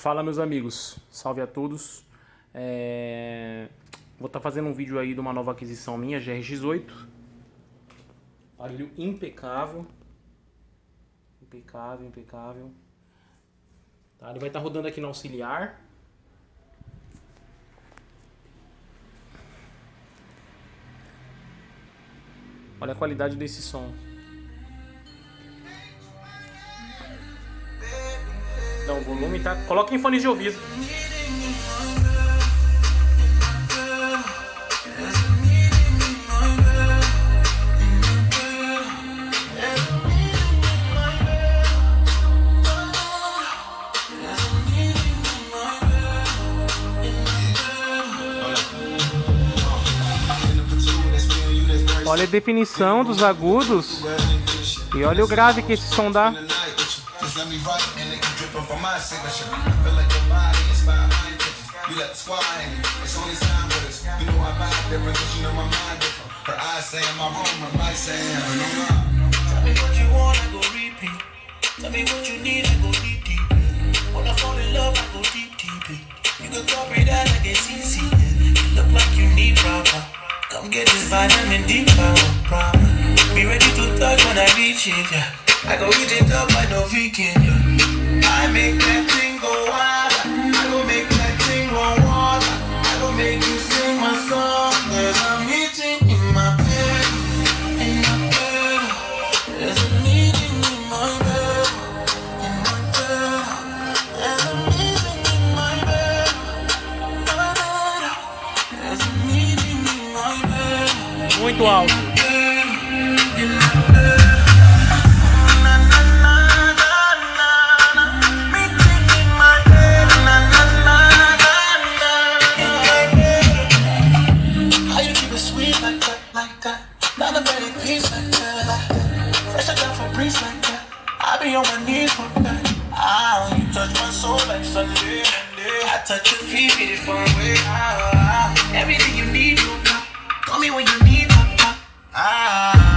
Fala, meus amigos, salve a todos. Vou estar fazendo um vídeo aí de uma nova aquisição minha, GR18. Aparelho impecável. Impecável. Tá, ele vai estar rodando aqui no auxiliar. Olha a qualidade desse som. Então, o volume tá... Coloca em fones de ouvido. Olha a definição dos agudos. E olha o grave que esse som dá. Come get this vitamin D power. Be ready to touch when I reach it, yeah. I go eat it up like no vegan, yeah. I make that thing go wild. I go make that thing run water. I go make you sing my song. There's a meeting in my bed, in my bed. There's a meeting in my bed, in my bed. There's a meeting in my bed, my bed. There's a meeting in my bed. Muito alto. I be on my knees for that. Ah, you touch my soul like Sunday. I touch your feet, feel it from way. Everything you need, you got. Call me when you need, ah.